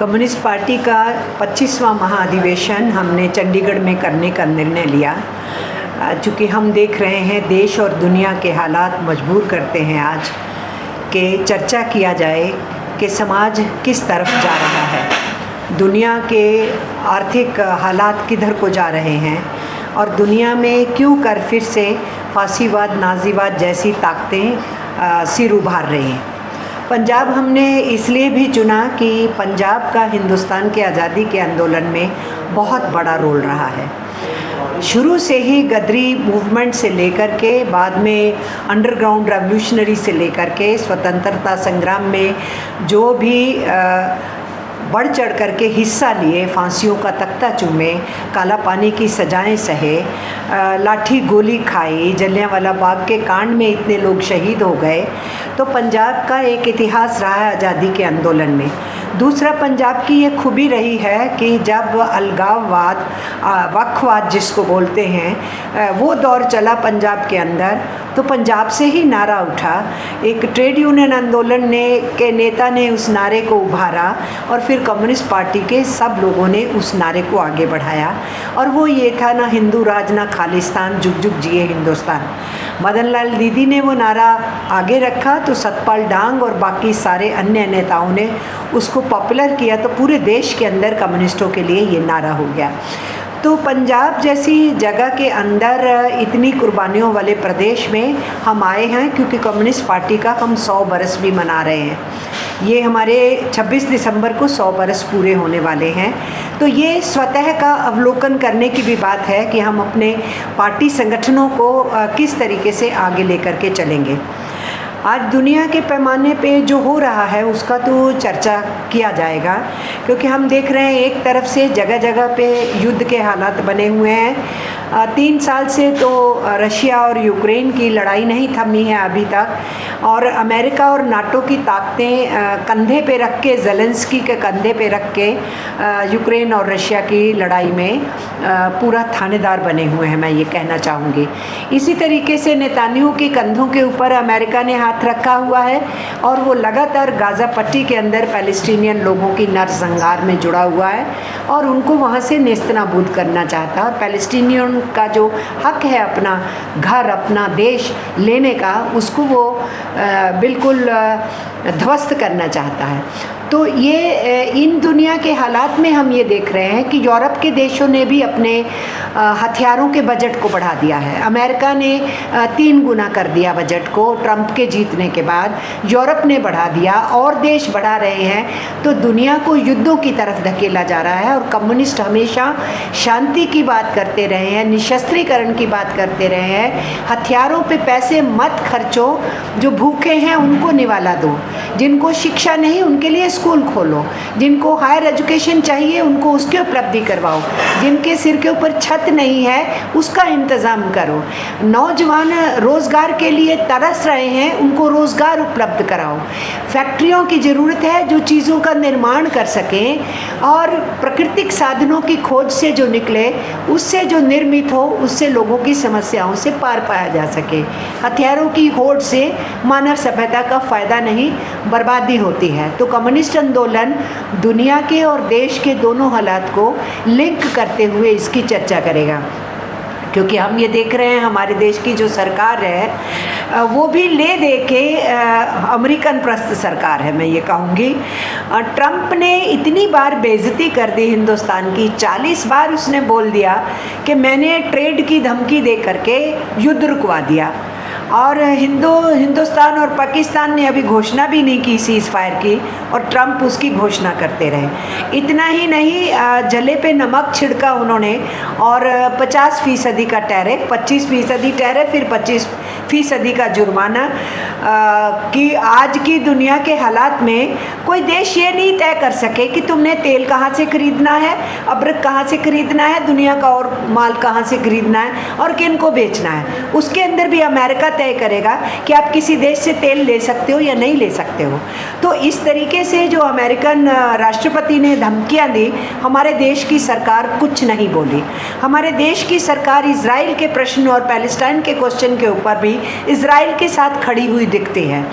Communist party का 25वां महाअधिवेशन हमने चंडीगढ़ में करने का निर्णय लिया। चूँकि हम देख रहे हैं देश और दुनिया के हालात मजबूर करते हैं आज कि चर्चा किया जाए कि समाज किस तरफ जा रहा है, दुनिया के आर्थिक हालात किधर को जा रहे हैं और दुनिया में क्यों कर फिर से फासीवाद, नाज़ीवाद जैसी ताकतें सिर उभार रही हैं। पंजाब हमने इसलिए भी चुना कि पंजाब का हिंदुस्तान के आज़ादी के आंदोलन में बहुत बड़ा रोल रहा है। शुरू से ही गदरी मूवमेंट से लेकर के बाद में अंडरग्राउंड रेवोल्यूशनरी से लेकर के स्वतंत्रता संग्राम में जो भी बढ़ चढ़ कर के हिस्सा लिए, फांसियों का तख्ता चूमे, काला पानी की सजाएं सहे, लाठी गोली खाई, जलियांवाला बाग के कांड में इतने लोग शहीद हो गए। तो पंजाब का एक इतिहास रहा है आज़ादी के आंदोलन में। दूसरा, पंजाब की ये खूबी रही है कि जब अलगाववाद, वक्फवाद जिसको बोलते हैं, वो दौर चला पंजाब के अंदर, तो पंजाब से ही नारा उठा। एक ट्रेड यूनियन आंदोलन के नेता ने उस नारे को उभारा और फिर कम्युनिस्ट पार्टी के सब लोगों ने उस नारे को आगे बढ़ाया और वो ये था, ना हिंदू राज ना खालिस्तान, जुग जुग जिए हिंदुस्तान। मदन लाल दीदी ने वो नारा आगे रखा तो सतपाल डांग और बाकी सारे अन्य नेताओं ने उसको पॉपुलर किया, तो पूरे देश के अंदर कम्युनिस्टों के लिए ये नारा हो गया। तो पंजाब जैसी जगह के अंदर इतनी कुर्बानियों वाले प्रदेश में हम आए हैं क्योंकि कम्युनिस्ट पार्टी का हम 100 बरस भी मना रहे हैं। ये हमारे 26 दिसंबर को 100 बरस पूरे होने वाले हैं। तो ये स्वतः का अवलोकन करने की भी बात है कि हम अपने पार्टी संगठनों को किस तरीके से आगे लेकर के चलेंगे। आज दुनिया के पैमाने पे जो हो रहा है उसका तो चर्चा किया जाएगा, क्योंकि हम देख रहे हैं एक तरफ से जगह जगह पे युद्ध के हालात बने हुए हैं। 3 साल से तो रशिया और यूक्रेन की लड़ाई नहीं थमी है अभी तक, और अमेरिका और नाटो की ताकतें कंधे पे रख के, ज़ेलेंस्की के कंधे पे रख के यूक्रेन और रशिया की लड़ाई में पूरा थानेदार बने हुए हैं, मैं ये कहना चाहूँगी। इसी तरीके से नेतान्याहू के कंधों के ऊपर अमेरिका ने हाथ रखा हुआ है और वो लगातार गाज़ा पट्टी के अंदर पैलेस्टीनियन लोगों की नरसंहार में जुड़ा हुआ है और उनको वहाँ से नेस्तनाबूद करना चाहता है। और पैलेस्टीनियन का जो हक है अपना घर, अपना देश लेने का, उसको वो बिल्कुल ध्वस्त करना चाहता है। तो ये इन दुनिया के हालात में हम ये देख रहे हैं कि यूरोप के देशों ने भी अपने हथियारों के बजट को बढ़ा दिया है। अमेरिका ने 3 गुना कर दिया बजट को ट्रंप के जीतने के बाद, यूरोप ने बढ़ा दिया और देश बढ़ा रहे हैं। तो दुनिया को युद्धों की तरफ धकेला जा रहा है और कम्युनिस्ट हमेशा शांति की बात करते रहे हैं, निशस्त्रीकरण की बात करते रहे हैं। हथियारों पे पैसे मत खर्चो, जो भूखे हैं उनको निवाला दो, जिनको शिक्षा नहीं उनके लिए स्कूल खोलो, जिनको हायर एजुकेशन चाहिए उनको उसकी उपलब्धि करवाओ, जिनके सिर के ऊपर छत नहीं है उसका इंतज़ाम करो। नौजवान रोज़गार के लिए तरस रहे हैं, उनको रोज़गार उपलब्ध कराओ। फैक्ट्रियों की ज़रूरत है जो चीज़ों का निर्माण कर सकें और प्राकृतिक साधनों की खोज से जो निकले, उससे जो निर्मित हो, उससे लोगों की समस्याओं से पार पाया जा सके। हथियारों की होड़ से मानव सभ्यता का फ़ायदा नहीं, बर्बादी होती है। तो कम्युनिस्ट आंदोलन दुनिया के और देश के दोनों हालात को लिंक करते हुए इसकी चर्चा करेगा, क्योंकि हम ये देख रहे हैं हमारे देश की जो सरकार है वो भी ले दे के अमेरिकन प्रस्त सरकार है, मैं ये कहूँगी। ट्रंप ने इतनी बार बेइज्जती कर दी हिंदुस्तान की, 40 बार उसने बोल दिया कि मैंने ट्रेड की धमकी दे करके युद्ध रुकवा दिया, और हिंदुस्तान और पाकिस्तान ने अभी घोषणा भी नहीं की सीज़ फायर की और ट्रंप उसकी घोषणा करते रहे। इतना ही नहीं, जले पे नमक छिड़का उन्होंने और 50% का टैरिफ, 25% टैरिफ, फिर 25% का जुर्माना। कि आज की दुनिया के हालात में कोई देश ये नहीं तय कर सके कि तुमने तेल कहाँ से खरीदना है, अब्रक कहाँ से खरीदना है, दुनिया का और माल कहाँ से खरीदना है और किन को बेचना है। उसके अंदर भी अमेरिका तय करेगा कि आप किसी देश से तेल ले सकते हो या नहीं ले सकते हो। तो इस तरीके से जो अमेरिकन राष्ट्रपति ने धमकियां दी, हमारे देश की सरकार कुछ नहीं बोली। हमारे देश की सरकार इजराइल के प्रश्न और पैलेस्टाइन के क्वेश्चन के ऊपर भी इज़राइल के साथ खड़ी हुई दिखती है।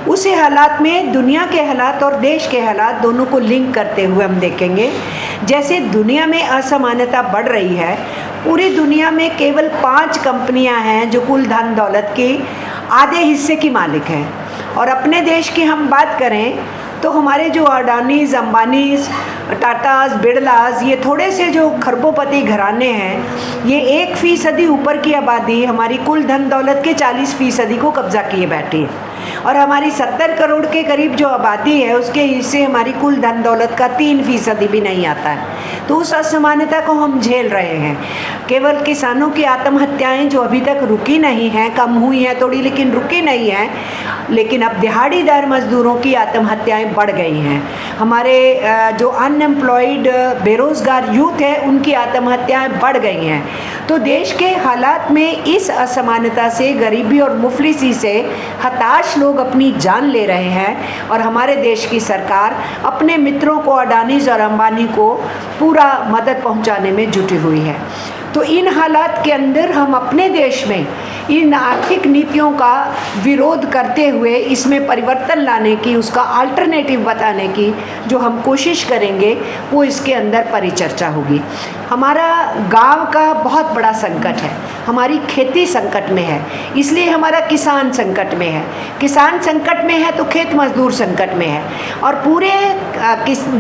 उसी हालात में दुनिया के हालात और देश के हालात दोनों को लिंक करते हुए हम देखेंगे, जैसे दुनिया में असमानता बढ़ रही है, पूरी दुनिया में केवल 5 कंपनियां हैं जो कुल धन दौलत के आधे हिस्से की मालिक हैं। और अपने देश की हम बात करें तो हमारे जो अडानीज, अंबानीज, टाटाज, बिरलाज, ये थोड़े से जो खरबोपति घराने हैं, ये 1% ऊपर की आबादी हमारी कुल धन दौलत के 40% को कब्जा किए बैठी है। और हमारी 70 करोड़ के करीब जो आबादी है उसके हिस्से हमारी कुल धन दौलत का 3% भी नहीं आता है। तो उस असमानता को हम झेल रहे हैं। केवल किसानों की आत्महत्याएं जो अभी तक रुकी नहीं हैं, कम हुई हैं थोड़ी लेकिन रुकी नहीं हैं, लेकिन अब दिहाड़ीदार मजदूरों की आत्महत्याएं बढ़ गई हैं। हमारे जो अनएम्प्लॉयड बेरोज़गार यूथ है उनकी आत्महत्याएं बढ़ गई हैं। तो देश के हालात में इस असमानता से, गरीबी और मुफलिसी से हताश लोग अपनी जान ले रहे हैं और हमारे देश की सरकार अपने मित्रों को, अडानीज और अंबानी को पूरा मदद पहुंचाने में जुटी हुई है। तो इन हालात के अंदर हम अपने देश में इन आर्थिक नीतियों का विरोध करते हुए इसमें परिवर्तन लाने की, उसका अल्टरनेटिव बताने की जो हम कोशिश करेंगे वो इसके अंदर परिचर्चा होगी। हमारा गांव का बहुत बड़ा संकट है, हमारी खेती संकट में है, इसलिए हमारा किसान संकट में है। किसान संकट में है तो खेत मजदूर संकट में है। और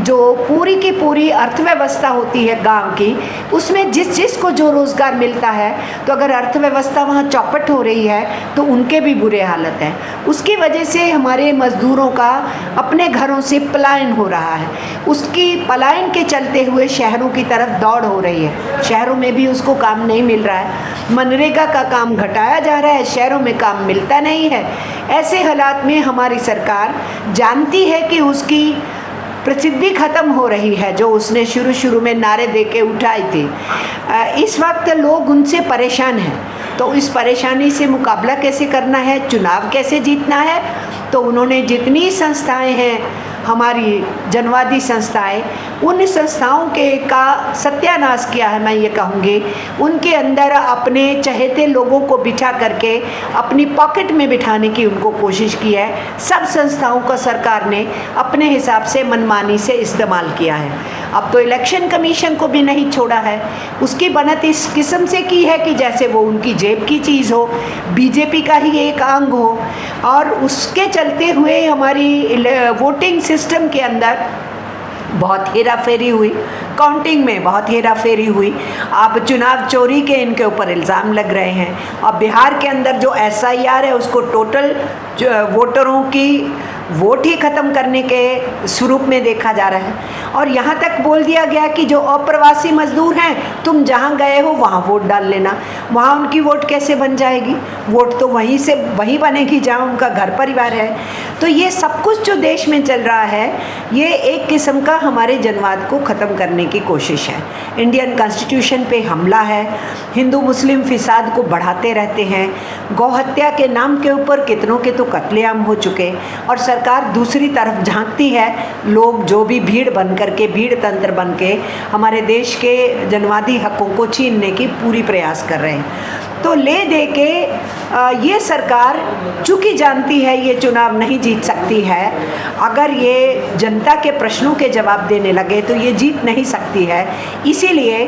जो पूरी की पूरी अर्थव्यवस्था होती है गांव की, उसमें जिस को जो रोज़गार मिलता है, तो अगर अर्थव्यवस्था वहाँ चौपट हो रही है तो उनके भी बुरे हालत हैं। उसकी वजह से हमारे मज़दूरों का अपने घरों से पलायन हो रहा है। उसकी पलायन के चलते हुए शहरों की तरफ दौड़ हो रही है। शहरों में भी उसको काम नहीं मिल रहा है, मनरेगा का काम घटाया जा रहा है, शहरों में काम मिलता नहीं है। ऐसे हालात में हमारी सरकार जानती है कि उसकी प्रसिद्धि ख़त्म हो रही है जो उसने शुरू में नारे दे के उठाई थी। इस वक्त लोग उनसे परेशान हैं, तो इस परेशानी से मुकाबला कैसे करना है, चुनाव कैसे जीतना है, तो उन्होंने जितनी संस्थाएं हैं हमारी जनवादी संस्थाएं, उन संस्थाओं का सत्यानाश किया है। मैं ये कहूँगी उनके अंदर अपने चहेते लोगों को बिठा करके अपनी पॉकेट में बिठाने की उनको कोशिश की है। सब संस्थाओं को सरकार ने अपने हिसाब से मनमानी से इस्तेमाल किया है। अब तो इलेक्शन कमीशन को भी नहीं छोड़ा है, उसकी बनत इस किस्म से की है कि जैसे वो उनकी जेब की चीज़ हो, बीजेपी का ही एक अंग हो। और उसके चलते हुए हमारी वोटिंग सिस्टम के अंदर बहुत हेरा फेरी हुई, काउंटिंग में बहुत हेरा फेरी हुई। अब चुनाव चोरी के इनके ऊपर इल्ज़ाम लग रहे हैं। अब बिहार के अंदर जो SIR है उसको टोटल वोटरों की वोट ही ख़त्म करने के स्वरूप में देखा जा रहा है। और यहाँ तक बोल दिया गया कि जो अप्रवासी मजदूर हैं, तुम जहाँ गए हो वहाँ वोट डाल लेना। वहाँ उनकी वोट कैसे बन जाएगी? वोट तो वहीं बनेगी जहाँ उनका घर परिवार है। तो ये सब कुछ जो देश में चल रहा है, ये एक किस्म का हमारे जनवाद को ख़त्म करने की कोशिश है। इंडियन कॉन्स्टिट्यूशन पे हमला है, हिंदू मुस्लिम फिसाद को बढ़ाते रहते हैं, गौ हत्या के नाम के ऊपर कितनों के तो कत्लेआम हो चुके, और सरकार दूसरी तरफ झांकती है। लोग जो भी भीड़ बन करके, भीड़ तंत्र बन के हमारे देश के जनवादी हकों को छीनने की पूरी प्रयास कर रहे हैं। तो ले दे के ये सरकार चूँकि जानती है ये चुनाव नहीं जीत सकती है, अगर ये जनता के प्रश्नों के जवाब देने लगे तो ये जीत नहीं सकती है। इसीलिए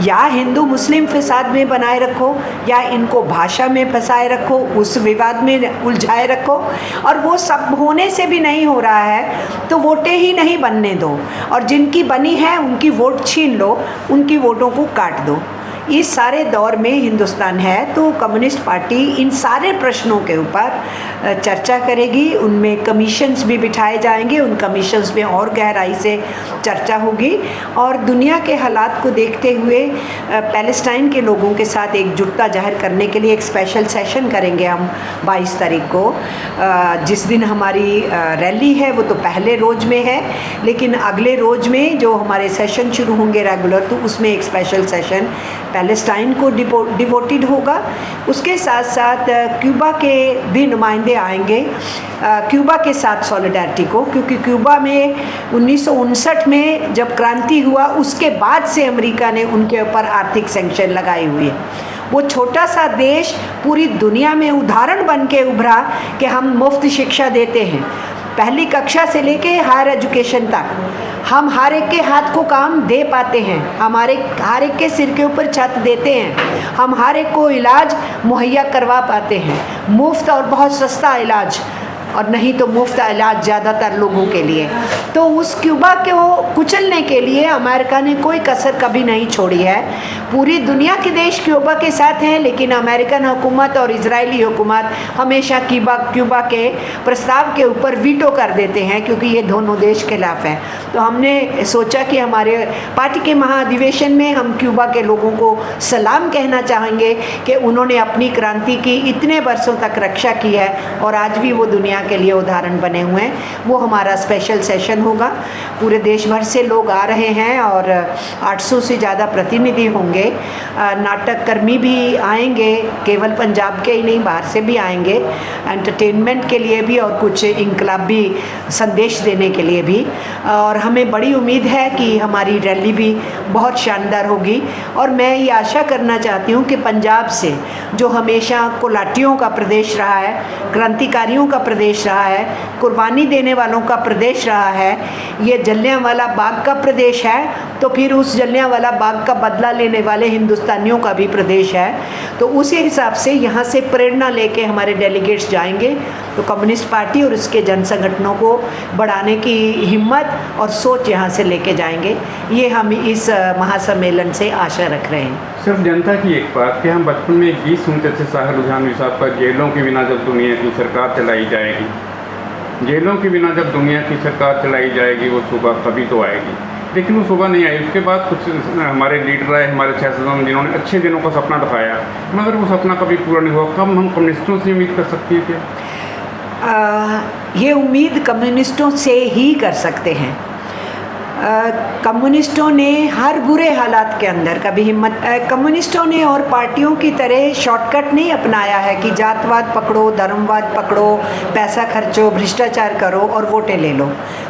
या हिंदू मुस्लिम फिसाद में बनाए रखो, या इनको भाषा में फंसाए रखो, उस विवाद में उलझाए रखो, और वो सब होने से भी नहीं हो रहा है तो वोटें ही नहीं बनने दो, और जिनकी बनी है उनकी वोट छीन लो, उनकी वोटों को काट दो। इस सारे दौर में हिंदुस्तान है तो कम्युनिस्ट पार्टी इन सारे प्रश्नों के ऊपर चर्चा करेगी। उनमें कमीशंस भी बिठाए जाएंगे, उन कमीशंस में और गहराई से चर्चा होगी। और दुनिया के हालात को देखते हुए पैलेस्टाइन के लोगों के साथ एकजुटता जाहिर करने के लिए एक स्पेशल सेशन करेंगे हम 22 तारीख को। जिस दिन हमारी रैली है वो तो पहले रोज़ में है, लेकिन अगले रोज़ में जो हमारे सेशन शुरू होंगे रेगुलर, तो उसमें एक स्पेशल सेशन पैलेस्टाइन को डिवोटेड होगा। उसके साथ साथ क्यूबा के भी नुमाइंदे आएंगे, क्यूबा के साथ सॉलिडारिटी को, क्योंकि क्यूबा में 1959 में जब क्रांति हुआ उसके बाद से अमेरिका ने उनके ऊपर आर्थिक सैंक्शन लगाए हुए हैं। वो छोटा सा देश पूरी दुनिया में उदाहरण बन के उभरा कि हम मुफ्त शिक्षा देते हैं, पहली कक्षा से लेके हायर एजुकेशन तक हम हर एक के हाथ को काम दे पाते हैं, हमारे हर एक के सिर के ऊपर छत देते हैं, हम हर एक को इलाज मुहैया करवा पाते हैं, मुफ्त और बहुत सस्ता इलाज, और नहीं तो मुफ्त इलाज ज़्यादातर लोगों के लिए। तो उस क्यूबा को कुचलने के लिए अमेरिका ने कोई कसर कभी नहीं छोड़ी है। पूरी दुनिया के देश क्यूबा के साथ हैं, लेकिन अमेरिकन हुकूमत और इजरायली हुकूमत हमेशा क्यूबा के प्रस्ताव के ऊपर वीटो कर देते हैं, क्योंकि ये दोनों देश खिलाफ हैं। तो हमने सोचा कि हमारे पार्टी के महाधिवेशन में हम क्यूबा के लोगों को सलाम कहना चाहेंगे कि उन्होंने अपनी क्रांति की इतने वर्षों तक रक्षा की है और आज भी वो दुनिया के लिए उदाहरण बने हुए हैं। वो हमारा स्पेशल सेशन होगा, पूरे देश भर से लोग आ रहे हैं और 800 से ज़्यादा प्रतिनिधि होंगे। नाटक कर्मी भी आएंगे, केवल पंजाब के ही नहीं, बाहर से भी आएंगे एंटरटेनमेंट के लिए भी और कुछ इनकलाबी संदेश देने के लिए भी। और हमें बड़ी उम्मीद है कि हमारी रैली भी बहुत शानदार होगी। और मैं ये आशा करना चाहती हूँ कि पंजाब से, जो हमेशा कोलाटियों का प्रदेश रहा है, क्रांतिकारियों का प्रदेश रहा है, कुर्बानी देने वालों का प्रदेश रहा है, ये जलियांवाला बाग का प्रदेश है, तो फिर उस जलियांवाला बाग का बदला लेने वाले हिंदुस्तानियों का भी प्रदेश है। तो उसी हिसाब से यहाँ से प्रेरणा लेके हमारे डेलीगेट्स जाएंगे, तो कम्युनिस्ट पार्टी और उसके जन संगठनों को बढ़ाने की हिम्मत और सोच यहाँ से लेके जाएंगे। ये हम इस महासम्मेलन से आशा रख रहे हैं। सिर्फ जनता की एक बात कि हम बचपन में एक गीत सुनते थे साहिर लुधियानवी साहब का, जेलों के बिना जब दुनिया की सरकार चलाई जाएगी, जेलों के बिना जब दुनिया की सरकार चलाई जाएगी वो सुबह कभी तो आएगी। लेकिन वो सुबह नहीं आई। उसके बाद कुछ हमारे लीडर आए, हमारे सियासतदान, जिन्होंने अच्छे दिनों का सपना दिखाया, मगर वो सपना कभी पूरा नहीं हुआ। कब हम कम्युनिस्टों से उम्मीद कर सकती है क्या? ये उम्मीद कम्युनिस्टों से ही कर सकते हैं। कम्युनिस्टों ने हर बुरे हालात के अंदर कभी हिम्मत, कम्युनिस्टों ने और पार्टियों की तरह शॉर्टकट नहीं अपनाया है कि जातवाद पकड़ो, धर्मवाद पकड़ो, पैसा खर्चो, भ्रष्टाचार करो और वोटें ले लो।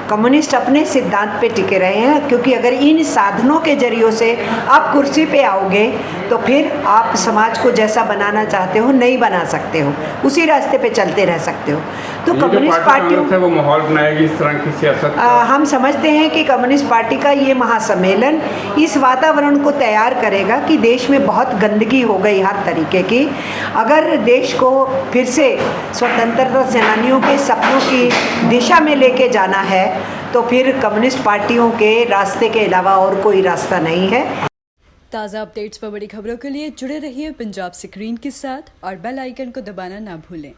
कम्युनिस्ट अपने सिद्धांत पे टिके रहे हैं, क्योंकि अगर इन साधनों के जरिए से आप कुर्सी पे आओगे तो फिर आप समाज को जैसा बनाना चाहते हो नहीं बना सकते हो, उसी रास्ते पे चलते रह सकते हो। तो कम्युनिस्ट पार्टियों वो माहौल बनाएगी इस तरह की सियासत। हम समझते हैं कि कम्युनिस्ट पार्टी का ये महासम्मेलन इस वातावरण को तैयार करेगा कि देश में बहुत गंदगी हो गई हर तरीके की। अगर देश को फिर से स्वतंत्रता सेनानियों के सपनों की दिशा में लेके जाना है तो फिर कम्युनिस्ट पार्टियों के रास्ते के अलावा और कोई रास्ता नहीं है। ताज़ा अपडेट्स व बड़ी खबरों के लिए जुड़े रहिए पंजाब स्क्रीन के साथ और बेल आइकन को दबाना ना भूलें।